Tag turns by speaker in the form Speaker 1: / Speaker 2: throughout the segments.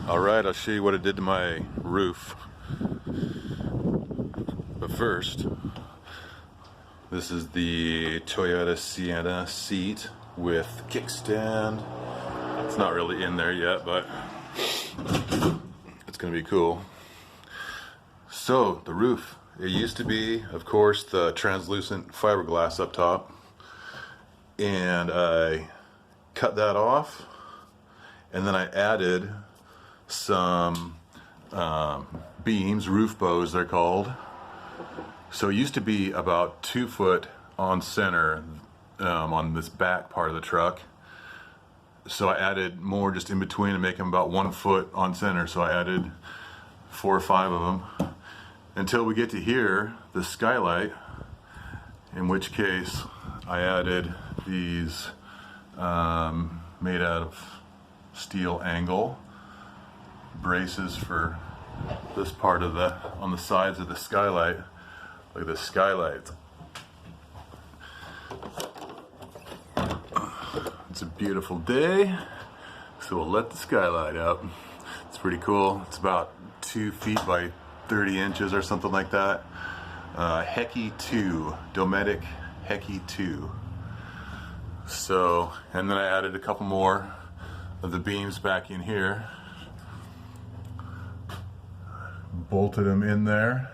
Speaker 1: Alright, I'll show you what it did to my roof. But first, this is the Toyota Sienna seat with kickstand. It's not really in there yet, but it's gonna be cool. So, the roof. It used to be, of course, the translucent fiberglass up top. And I cut that off, and then I added some beams, roof bows they're called. So it used to be about 2 foot on center on this back part of the truck. So I added more just in between to make them about 1 foot on center. So I added 4 or 5 of them until we get to here, the skylight, in which case I added these made out of steel angle braces for this part of on the sides of the skylight. Look at this skylight. It's a beautiful day, so we'll let the skylight up. It's pretty cool. It's about 2 feet by 30 inches or something like that. Hecky 2, Dometic Hecky 2. So, and then I added a couple more of the beams back in here. Bolted them in there.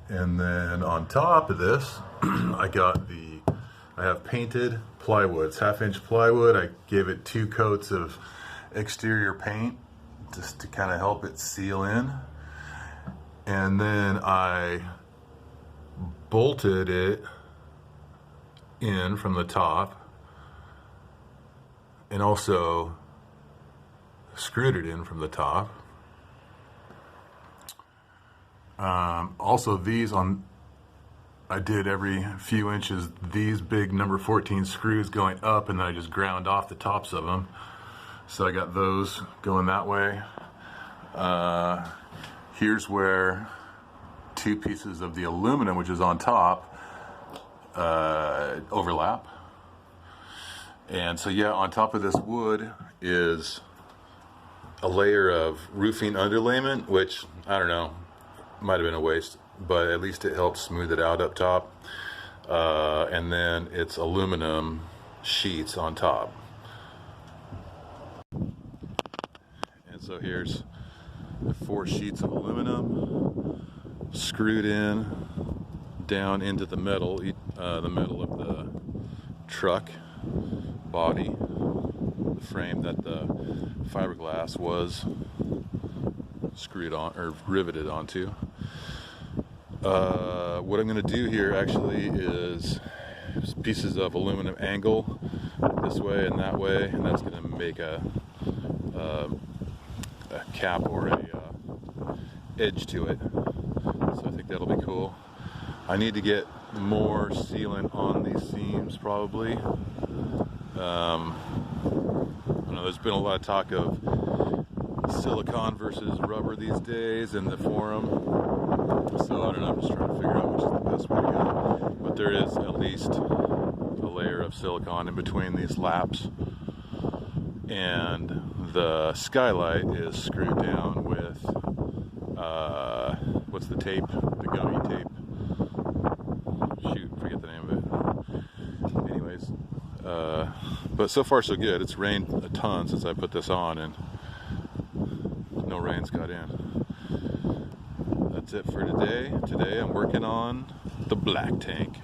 Speaker 1: And then on top of this, I have painted plywood. It's 1/2-inch plywood. I gave it 2 coats of exterior paint just to kind of help it seal in. And then I bolted it in from the top and also screwed it in from the top. Also these I did every few inches, these big number 14 screws going up, and then I just ground off the tops of them. So I got those going that way. Here's where 2 pieces of the aluminum, which is on top, overlap. And so yeah, on top of this wood is a layer of roofing underlayment, which, I don't know, might have been a waste, but at least it helps smooth it out up top. And then it's aluminum sheets on top. And so here's 4 sheets of aluminum screwed in down into the metal of the truck body, the frame that the fiberglass was screwed on or riveted onto. What I'm going to do here actually is pieces of aluminum angle this way and that way, and that's going to make a cap or a edge to it. So I think that'll be cool. I need to get more sealant on these seams probably. I don't know, there's been a lot of talk of silicone versus rubber these days in the forum. So I don't know, I'm just trying to figure out which is the best way to go. But there is at least a layer of silicone in between these laps. And the skylight is screwed down with, what's the tape? The gummy tape. Shoot, forget the name of it. Anyways, but so far so good. It's rained a ton since I put this on, and no rain's got in. That's it for today. Today I'm working on the black tank.